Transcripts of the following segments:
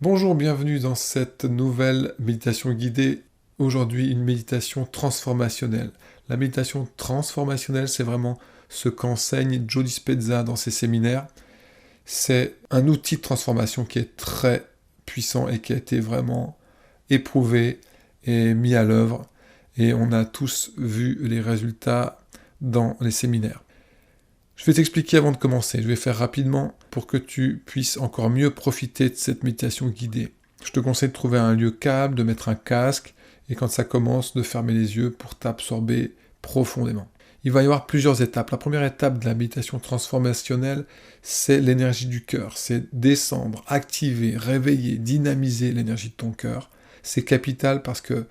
Bonjour, bienvenue dans cette nouvelle méditation guidée. Aujourd'hui, une méditation transformationnelle. La méditation transformationnelle, c'est vraiment ce qu'enseigne Joe Dispenza dans ses séminaires. C'est un outil de transformation qui est très puissant et qui a été vraiment éprouvé et mis à l'œuvre. Et on a tous vu les résultats dans les séminaires. Je vais t'expliquer avant de commencer, je vais faire rapidement pour que tu puisses encore mieux profiter de cette méditation guidée. Je te conseille de trouver un lieu calme, de mettre un casque, et quand ça commence, de fermer les yeux pour t'absorber profondément. Il va y avoir plusieurs étapes. La première étape de la méditation transformationnelle, c'est l'énergie du cœur. C'est descendre, activer, réveiller, dynamiser l'énergie de ton cœur. C'est capital parce que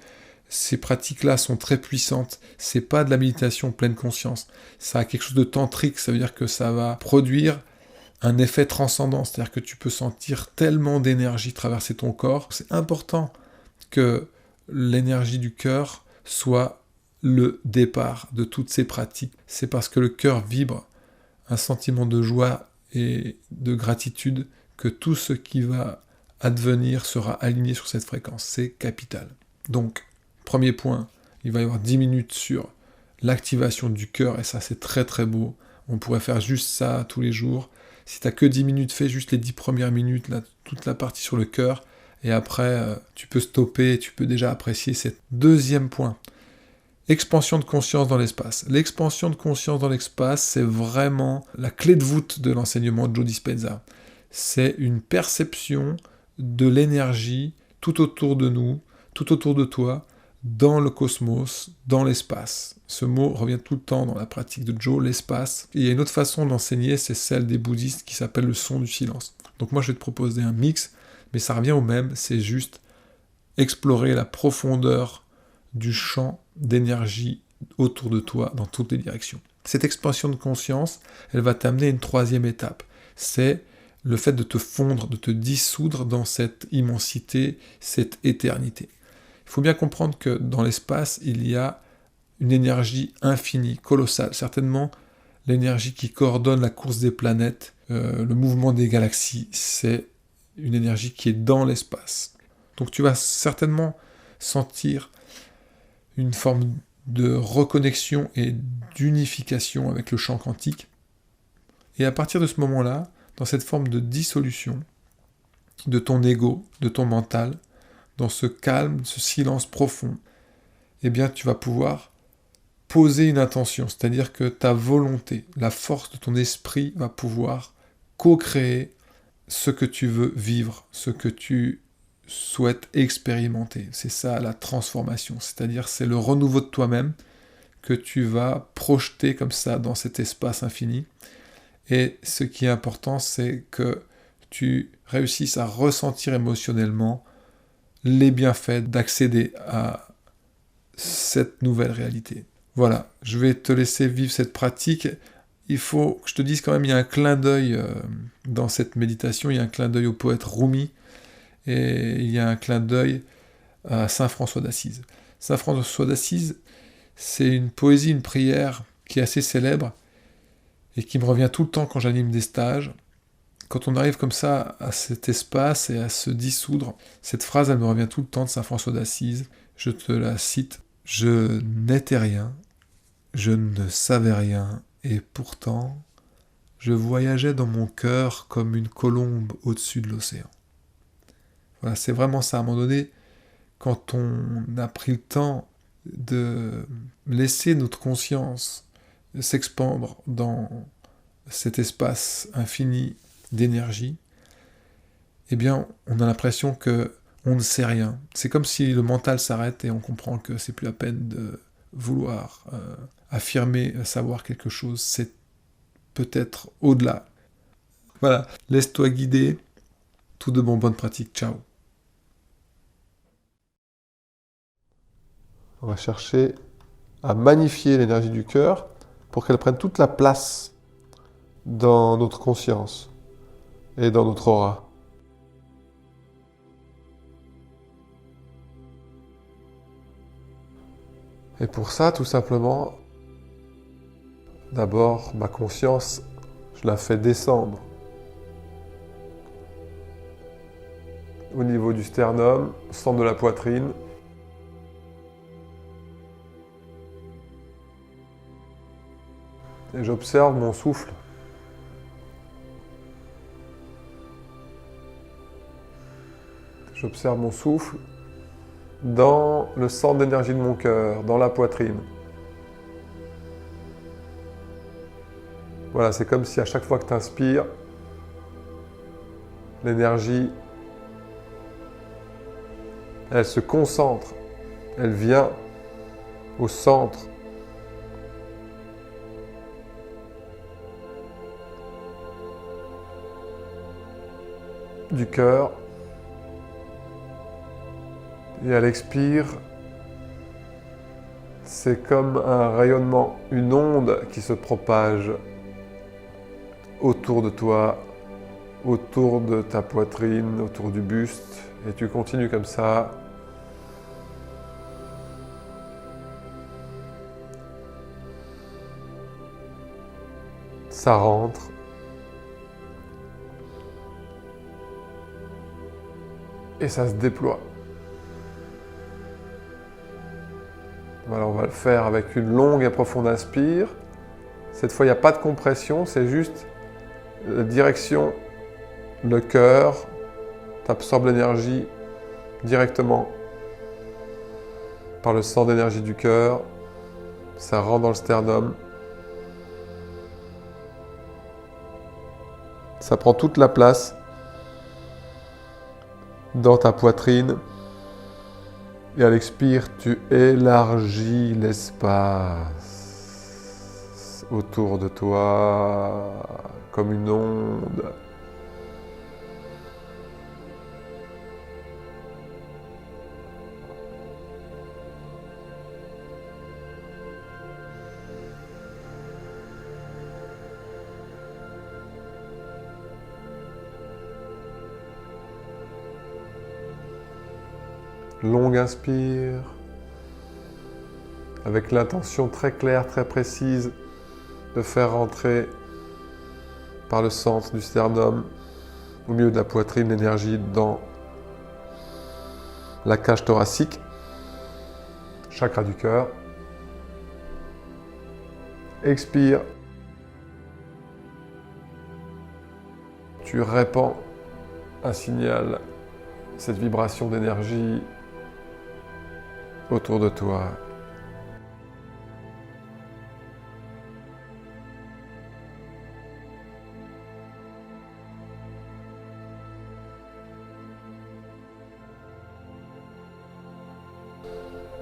ces pratiques-là sont très puissantes. C'est pas de la méditation pleine conscience. Ça a quelque chose de tantrique. Ça veut dire que ça va produire un effet transcendant. C'est-à-dire que tu peux sentir tellement d'énergie traverser ton corps. C'est important que l'énergie du cœur soit le départ de toutes ces pratiques. C'est parce que le cœur vibre un sentiment de joie et de gratitude que tout ce qui va advenir sera aligné sur cette fréquence. C'est capital. Donc, premier point, il va y avoir 10 minutes sur l'activation du cœur, et ça c'est très très beau. On pourrait faire juste ça tous les jours. Si tu n'as que 10 minutes, fais juste les 10 premières minutes, là, toute la partie sur le cœur, et après tu peux stopper, tu peux déjà apprécier cet deuxième point. Expansion de conscience dans l'espace. L'expansion de conscience dans l'espace, c'est vraiment la clé de voûte de l'enseignement de Joe Dispenza. C'est une perception de l'énergie tout autour de nous, tout autour de toi, dans le cosmos, dans l'espace. Ce mot revient tout le temps dans la pratique de Joe, l'espace. Et il y a une autre façon d'enseigner, c'est celle des bouddhistes qui s'appelle le son du silence. Donc moi je vais te proposer un mix, mais ça revient au même, c'est juste explorer la profondeur du champ d'énergie autour de toi dans toutes les directions. Cette expansion de conscience, elle va t'amener à une troisième étape. C'est le fait de te fondre, de te dissoudre dans cette immensité, cette éternité. Il faut bien comprendre que dans l'espace, il y a une énergie infinie, colossale, certainement l'énergie qui coordonne la course des planètes, le mouvement des galaxies, c'est une énergie qui est dans l'espace. Donc tu vas certainement sentir une forme de reconnexion et d'unification avec le champ quantique. Et à partir de ce moment-là, dans cette forme de dissolution de ton ego, de ton mental, dans ce calme, ce silence profond, eh bien tu vas pouvoir poser une intention, c'est-à-dire que ta volonté, la force de ton esprit va pouvoir co-créer ce que tu veux vivre, ce que tu souhaites expérimenter. C'est ça la transformation, c'est-à-dire c'est le renouveau de toi-même que tu vas projeter comme ça dans cet espace infini. Et ce qui est important, c'est que tu réussisses à ressentir émotionnellement les bienfaits d'accéder à cette nouvelle réalité. Voilà, je vais te laisser vivre cette pratique. Il faut que je te dise quand même, il y a un clin d'œil dans cette méditation, il y a un clin d'œil au poète Rumi, et il y a un clin d'œil à Saint François d'Assise. Saint François d'Assise, c'est une poésie, une prière qui est assez célèbre, et qui me revient tout le temps quand j'anime des stages. Quand on arrive comme ça à cet espace et à se dissoudre, cette phrase, elle me revient tout le temps de Saint François d'Assise. Je te la cite. « Je n'étais rien, je ne savais rien, et pourtant, je voyageais dans mon cœur comme une colombe au-dessus de l'océan. » Voilà, c'est vraiment ça. À un moment donné, quand on a pris le temps de laisser notre conscience s'expandre dans cet espace infini d'énergie, eh bien, on a l'impression que on ne sait rien. C'est comme si le mental s'arrête et on comprend que c'est plus la peine de vouloir affirmer, savoir quelque chose. C'est peut-être au-delà. Voilà, laisse-toi guider. Tout de bon, bonne pratique. Ciao. On va chercher à magnifier l'énergie du cœur pour qu'elle prenne toute la place dans notre conscience et dans notre aura. Et pour ça, tout simplement, d'abord, ma conscience, je la fais descendre au niveau du sternum, centre de la poitrine. Et j'observe mon souffle. J'observe mon souffle dans le centre d'énergie de mon cœur, dans la poitrine. Voilà, c'est comme si à chaque fois que tu inspires, l'énergie, elle se concentre, elle vient au centre du cœur. Et elle expire, c'est comme un rayonnement, une onde qui se propage autour de toi, autour de ta poitrine, autour du buste. Et tu continues comme ça. Ça rentre. Et ça se déploie. Voilà, on va le faire avec une longue et profonde inspire. Cette fois, il n'y a pas de compression, c'est juste la direction, le cœur. Tu absorbes l'énergie directement par le centre d'énergie du cœur. Ça rentre dans le sternum. Ça prend toute la place dans ta poitrine. Et à l'expire, tu élargis l'espace autour de toi comme une onde. Longue inspire, avec l'intention très claire, très précise de faire rentrer par le centre du sternum, au milieu de la poitrine, l'énergie dans la cage thoracique, chakra du cœur. Expire. Tu répands un signal, cette vibration d'énergie autour de toi.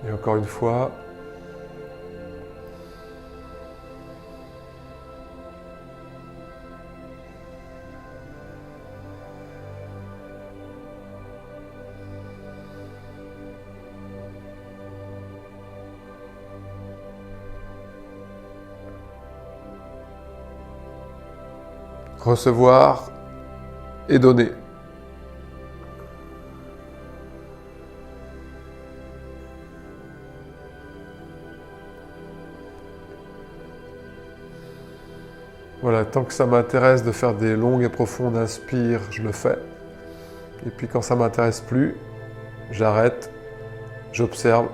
Et encore une fois, recevoir et donner. Voilà, tant que ça m'intéresse de faire des longues et profondes inspires, je le fais. Et puis quand ça ne m'intéresse plus, j'arrête, j'observe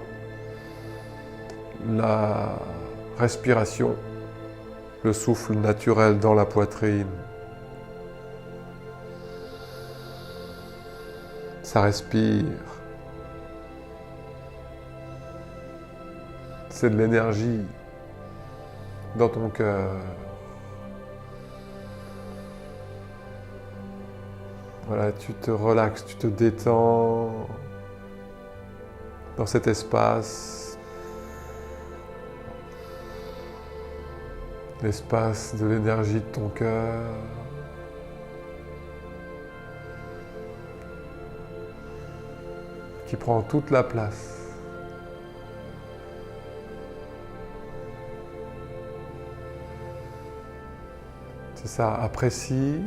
la respiration, le souffle naturel dans la poitrine. Ça respire. C'est de l'énergie dans ton cœur. Voilà, tu te relaxes, tu te détends dans cet espace. L'espace de l'énergie de ton cœur. Qui prend toute la place. C'est ça, apprécie.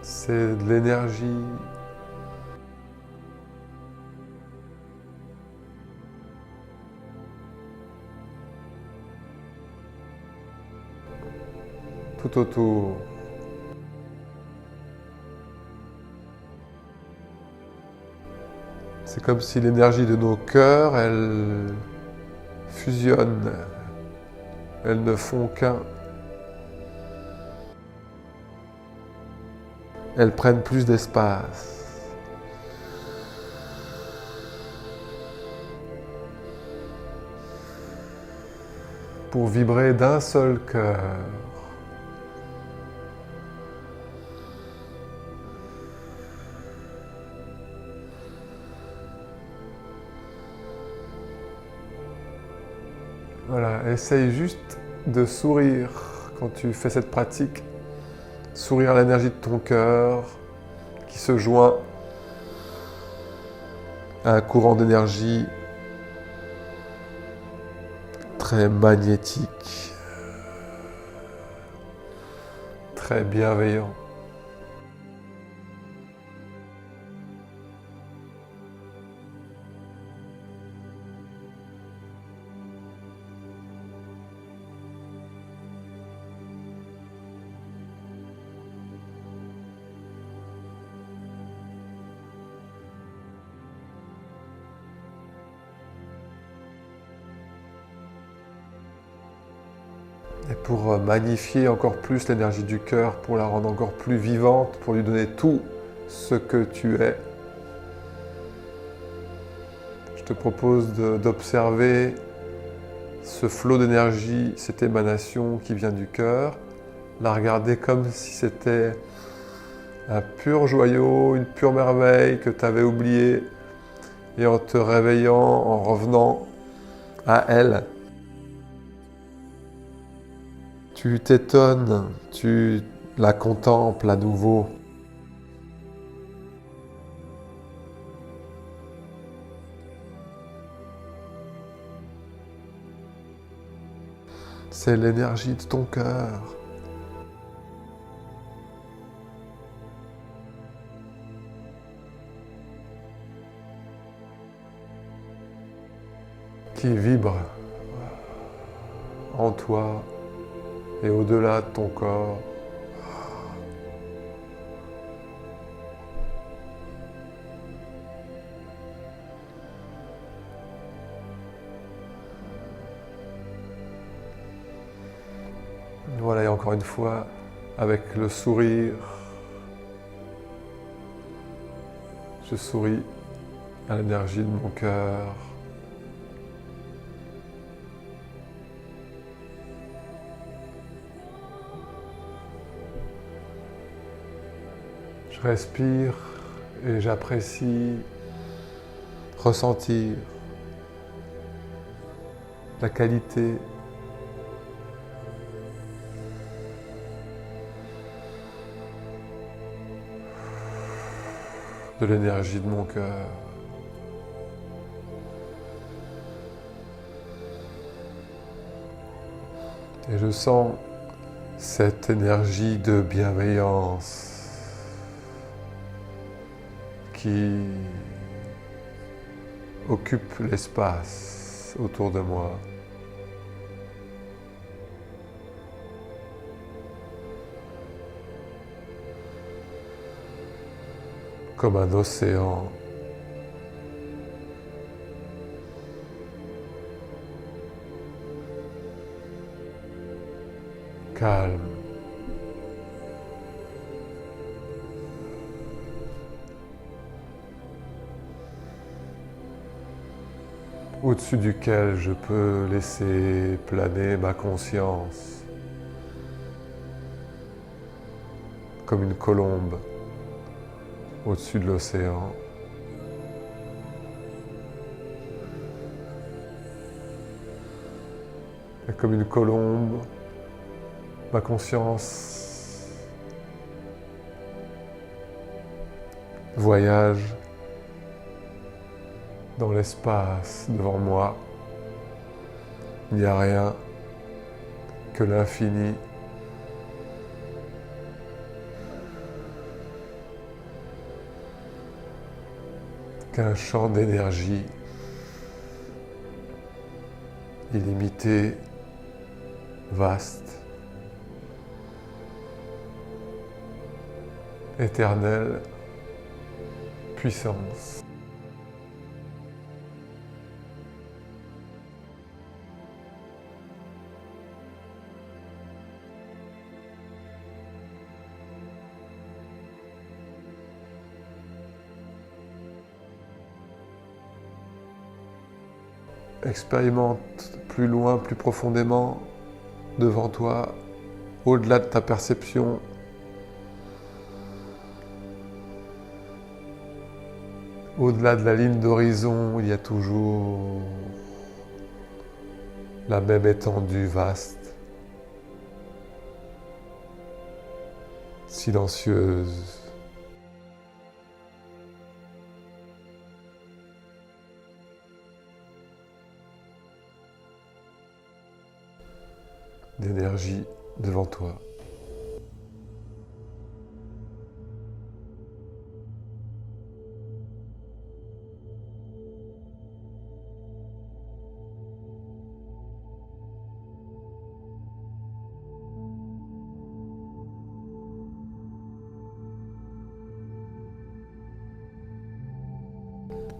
C'est de l'énergie. Tout autour. C'est comme si l'énergie de nos cœurs, elle fusionne, elles ne font qu'un. Elles prennent plus d'espace. Pour vibrer d'un seul cœur. Voilà, essaye juste de sourire quand tu fais cette pratique. Sourire à l'énergie de ton cœur qui se joint à un courant d'énergie très magnétique, très bienveillant. Et pour magnifier encore plus l'énergie du cœur, pour la rendre encore plus vivante, pour lui donner tout ce que tu es, je te propose d'observer ce flot d'énergie, cette émanation qui vient du cœur, la regarder comme si c'était un pur joyau, une pure merveille que tu avais oublié, et en te réveillant, en revenant à elle, tu t'étonnes, tu la contemples à nouveau. C'est l'énergie de ton cœur. Qui vibre en toi et au-delà de ton corps. Voilà, et encore une fois, avec le sourire, je souris à l'énergie de mon cœur. Je respire et j'apprécie ressentir la qualité de l'énergie de mon cœur. Et je sens cette énergie de bienveillance qui occupe l'espace autour de moi. Comme un océan. Calme. Au-dessus duquel je peux laisser planer ma conscience comme une colombe au-dessus de l'océan. Et comme une colombe, ma conscience voyage dans l'espace devant moi. Il n'y a rien que l'infini. Qu'un champ d'énergie illimité, vaste, éternelle puissance. Expérimente plus loin, plus profondément, devant toi, au-delà de ta perception. Au-delà de la ligne d'horizon, il y a toujours la même étendue vaste, silencieuse. D'énergie devant toi.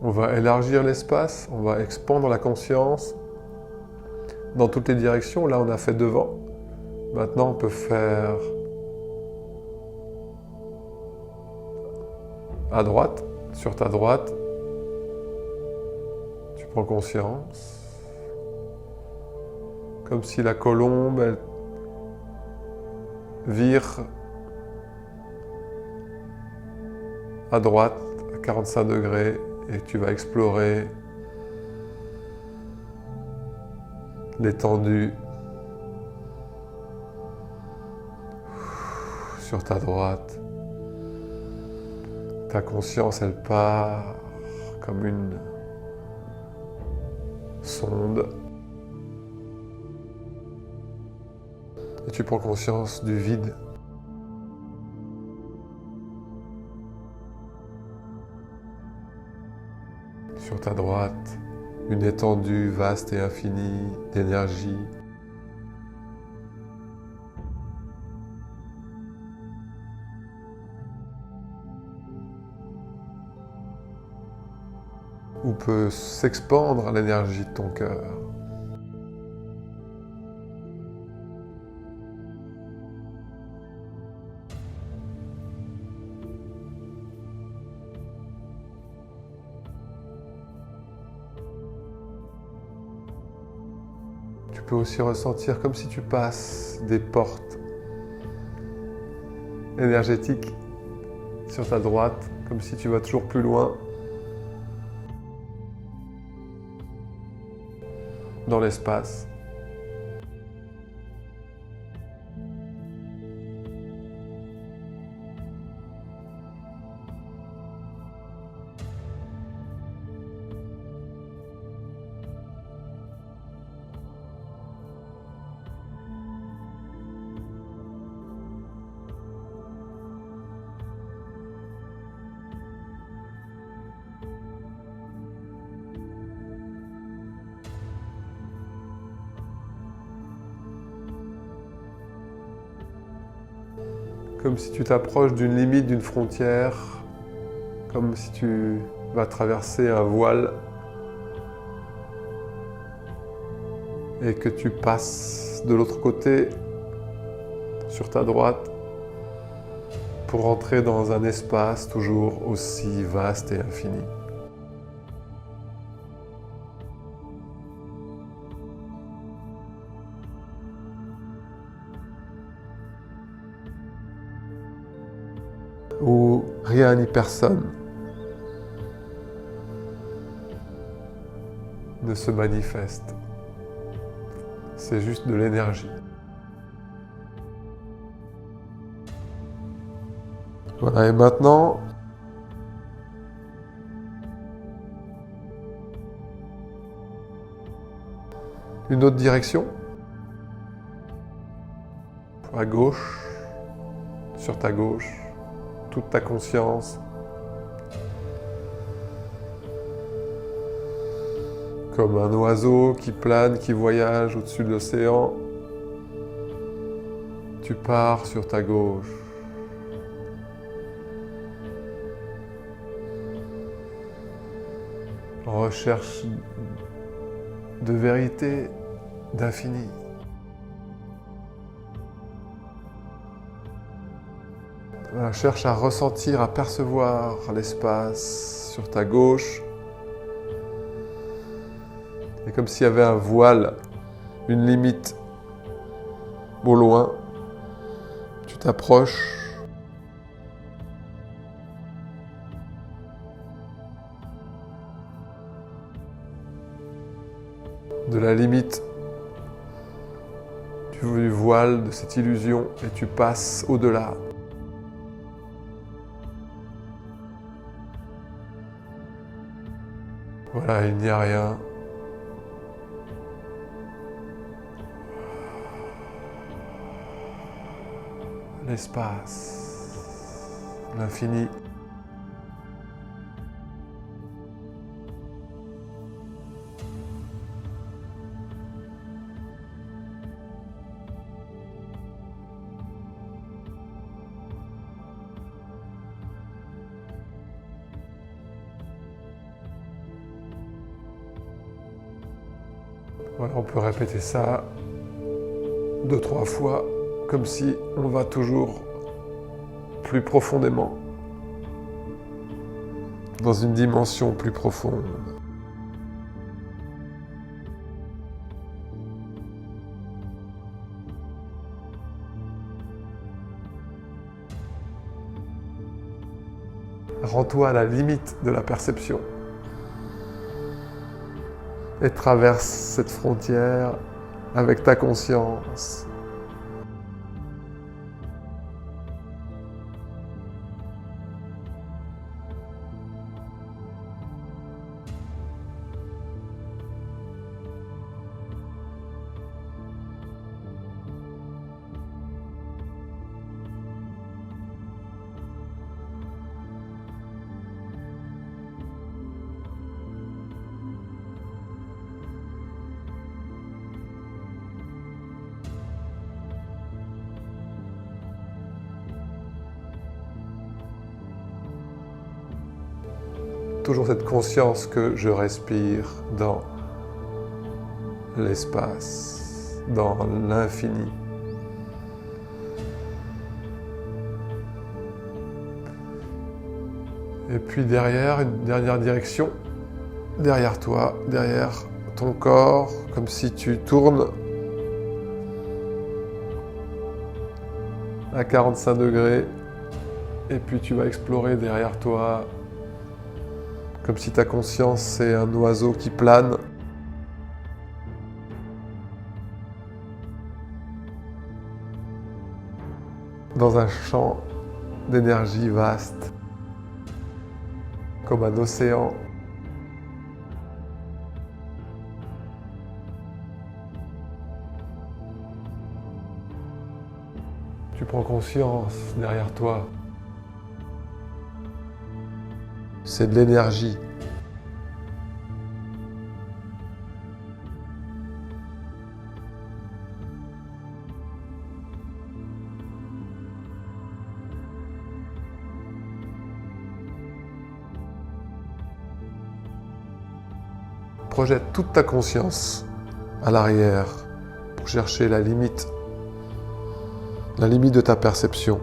On va élargir l'espace, on va expandre la conscience dans toutes les directions. Là, on a fait devant. Maintenant, on peut faire à droite, sur ta droite. Tu prends conscience. Comme si la colombe, elle vire à droite, à 45 degrés, et tu vas explorer l'étendue sur ta droite. Ta conscience, elle part comme une sonde. Et tu prends conscience du vide. Sur ta droite, une étendue vaste et infinie d'énergie. Où peut s'expandre l'énergie de ton cœur. Tu peux aussi ressentir comme si tu passes des portes énergétiques sur ta droite, comme si tu vas toujours plus loin dans l'espace. Comme si tu t'approches d'une limite, d'une frontière, comme si tu vas traverser un voile et que tu passes de l'autre côté, sur ta droite, pour entrer dans un espace toujours aussi vaste et infini. Où rien ni personne ne se manifeste. C'est juste de l'énergie. Voilà, et maintenant, une autre direction. À gauche, sur ta gauche. Toute ta conscience, comme un oiseau qui plane, qui voyage au-dessus de l'océan. Tu pars sur ta gauche. En recherche de vérité, d'infini. Voilà, cherche à ressentir, à percevoir l'espace sur ta gauche. Et C'est comme s'il y avait un voile, une limite au loin. Tu t'approches. De la limite du voile, de cette illusion, et tu passes au-delà. Voilà, il n'y a rien. L'espace, l'infini. Voilà, on peut répéter ça 2-3 fois, comme si on va toujours plus profondément, dans une dimension plus profonde. Rends-toi à la limite de la perception et traverse cette frontière avec ta conscience. Toujours cette conscience que je respire dans l'espace, dans l'infini. Et puis derrière, une dernière direction, derrière toi, derrière ton corps, comme si tu tournes à 45 degrés, et puis tu vas explorer derrière toi, comme si ta conscience c'est un oiseau qui plane. Dans un champ d'énergie vaste, comme un océan. Tu prends conscience derrière toi. C'est de l'énergie. Projette toute ta conscience à l'arrière pour chercher la limite de ta perception.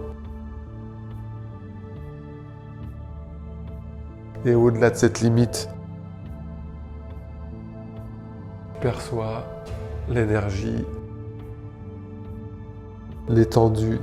Et au-delà de cette limite, perçois l'énergie, l'étendue.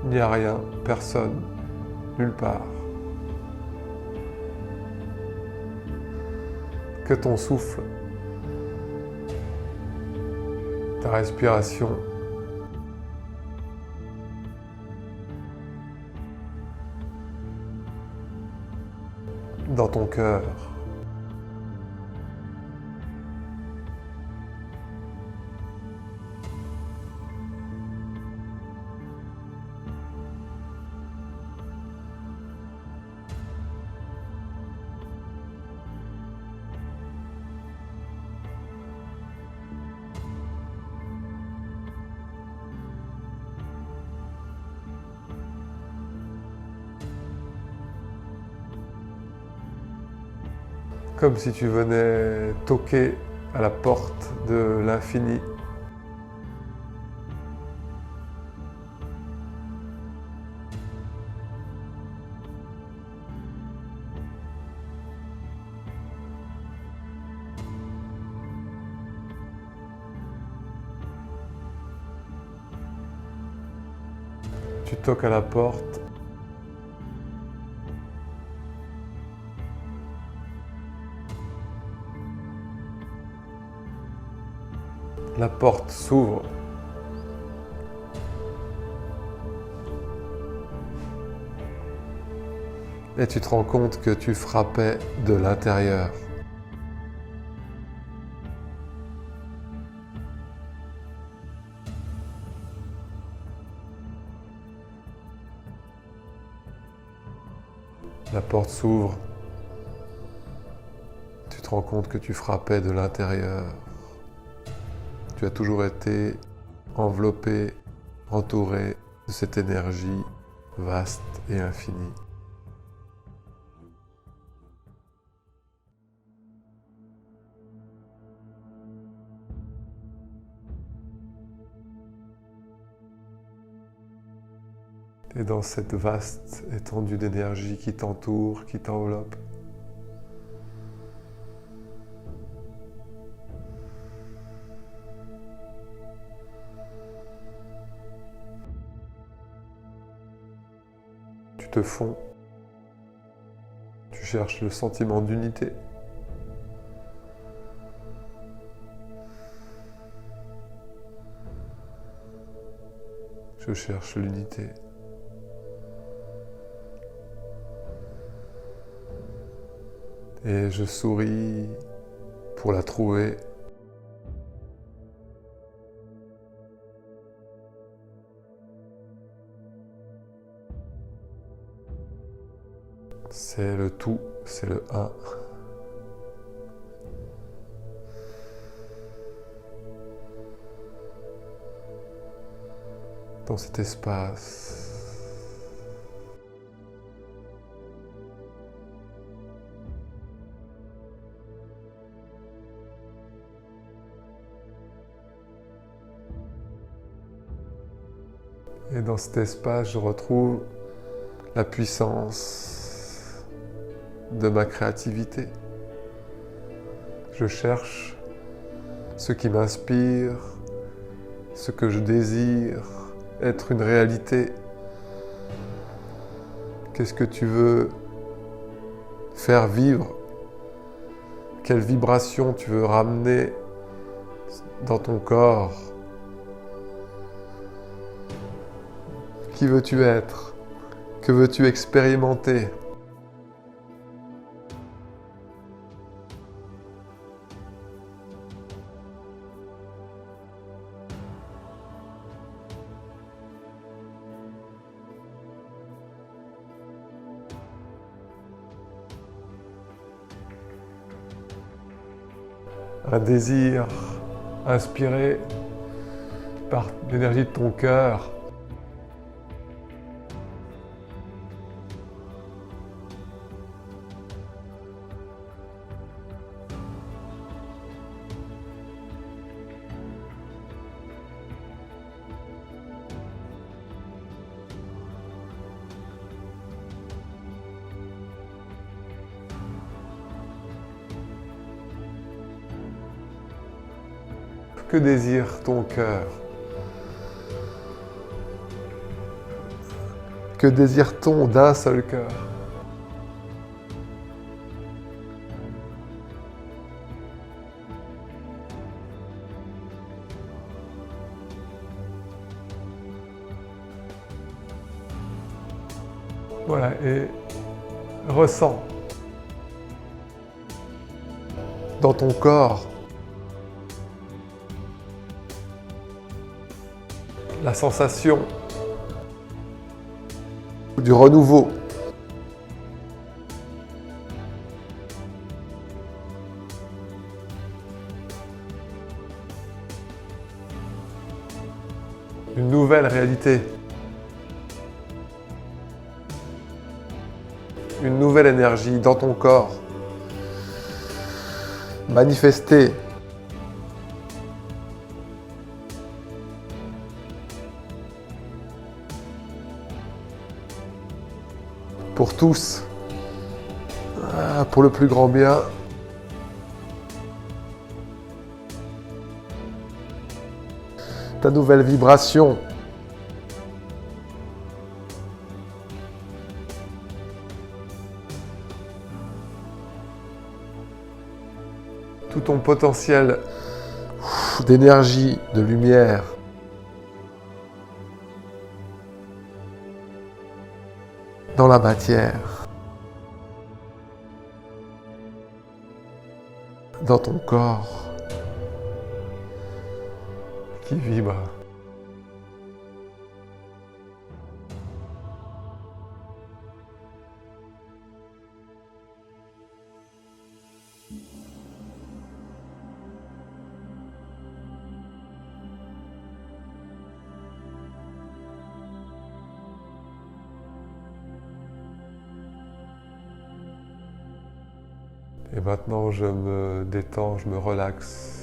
Il n'y a rien, personne, nulle part. Que ton souffle, ta respiration, dans ton cœur. Comme si tu venais toquer à la porte de l'infini. Tu toques à la porte. La porte s'ouvre. Et tu te rends compte que tu frappais de l'intérieur. La porte s'ouvre. Tu te rends compte que tu frappais de l'intérieur. Tu as toujours été enveloppé, entouré de cette énergie vaste et infinie. Et dans cette vaste étendue d'énergie qui t'entoure, qui t'enveloppe, tu te fonds, tu cherches le sentiment d'unité. Je cherche l'unité. Et je souris pour la trouver. C'est le tout, c'est le un. Dans cet espace. Et dans cet espace, je retrouve la puissance de ma créativité. Je cherche ce qui m'inspire, ce que je désire être une réalité. Qu'est-ce que tu veux faire vivre? Quelle vibration tu veux ramener dans ton corps? Qui veux-tu être? Que veux-tu expérimenter? Un désir inspiré par l'énergie de ton cœur. Que désire ton cœur? Que désire-t-on d'un seul cœur? Voilà, et ressens dans ton corps. La sensation du renouveau. Une nouvelle réalité. Une nouvelle énergie dans ton corps. Manifestée. Pour tous. Pour le plus grand bien. Ta nouvelle vibration. Tout ton potentiel d'énergie, de lumière. Dans la matière. Dans ton corps. Qui vibre. Et maintenant, je me détends, je me relaxe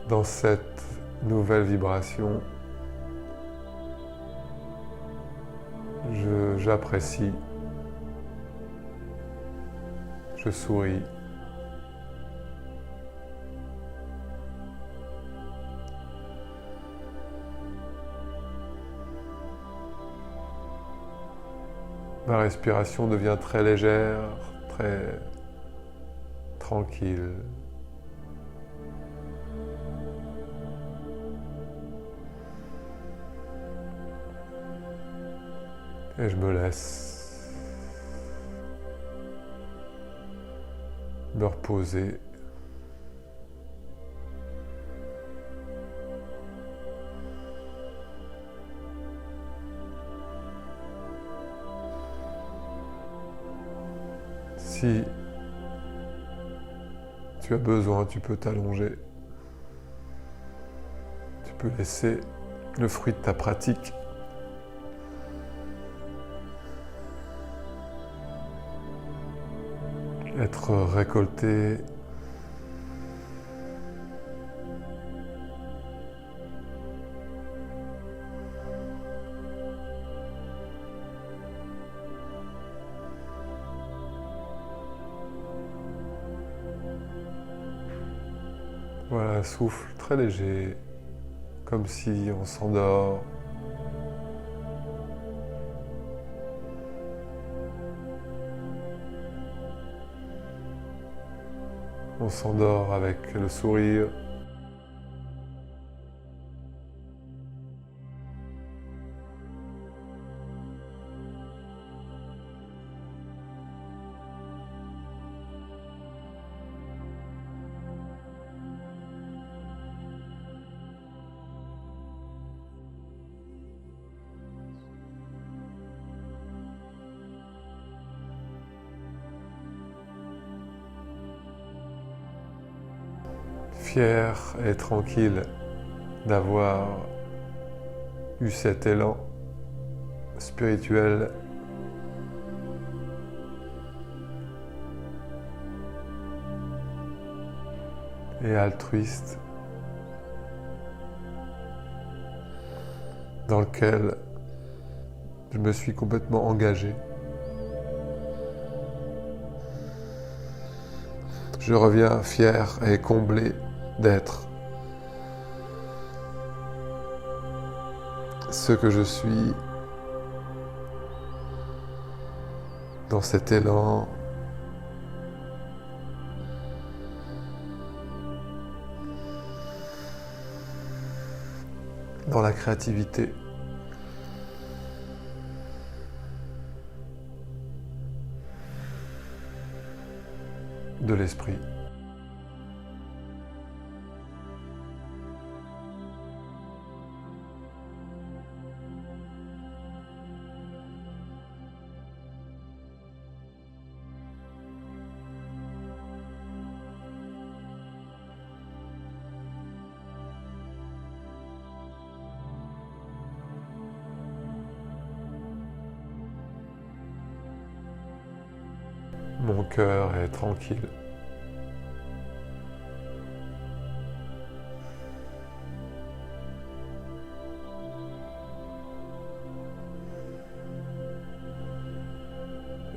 dans cette nouvelle vibration. J'apprécie, je souris. Ma respiration devient très légère, très tranquille. Et je me laisse me reposer. Si tu as besoin, tu peux t'allonger. Tu peux laisser le fruit de ta pratique être récolté. Voilà, un souffle très léger, comme si on s'endort. On s'endort avec le sourire. Fier et tranquille d'avoir eu cet élan spirituel et altruiste dans lequel je me suis complètement engagé. Je reviens fier et comblé d'être ce que je suis dans cet élan dans la créativité. l'esprit. Mon cœur est tranquille.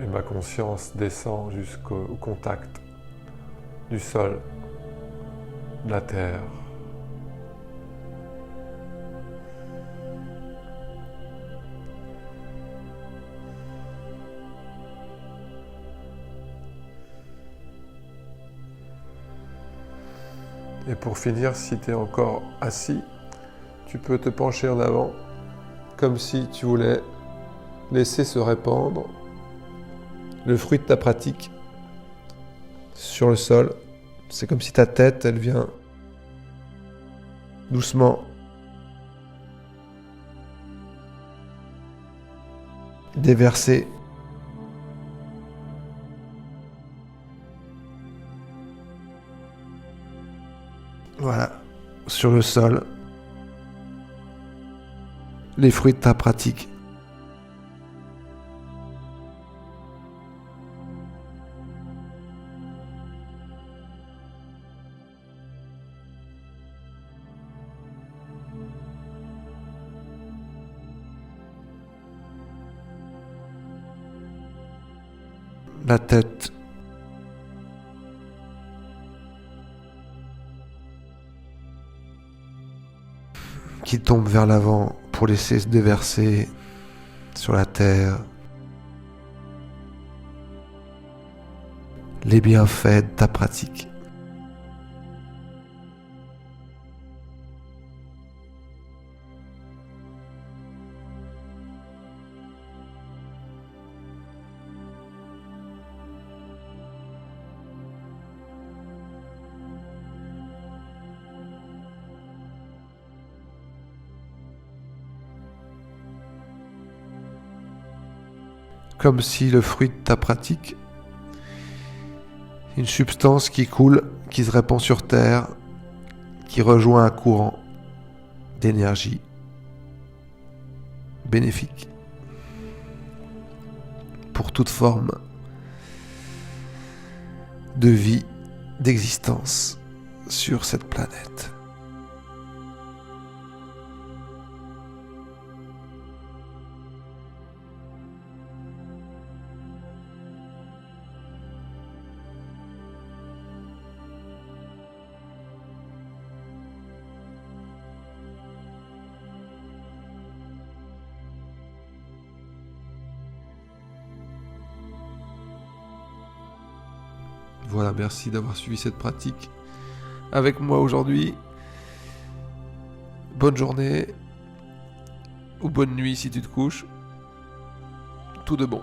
Et ma conscience descend jusqu'au contact du sol, de la terre. Et pour finir, si tu es encore assis, tu peux te pencher en avant, comme si tu voulais laisser se répandre le fruit de ta pratique sur le sol. C'est comme si ta tête, elle vient doucement déverser sur le sol les fruits de ta pratique. La tête qui tombe vers l'avant pour laisser se déverser sur la terre les bienfaits de ta pratique. Comme si le fruit de ta pratique, une substance qui coule, qui se répand sur terre, qui rejoint un courant d'énergie bénéfique pour toute forme de vie, d'existence sur cette planète. Voilà, merci d'avoir suivi cette pratique avec moi aujourd'hui. Bonne journée ou bonne nuit si tu te couches. Tout de bon.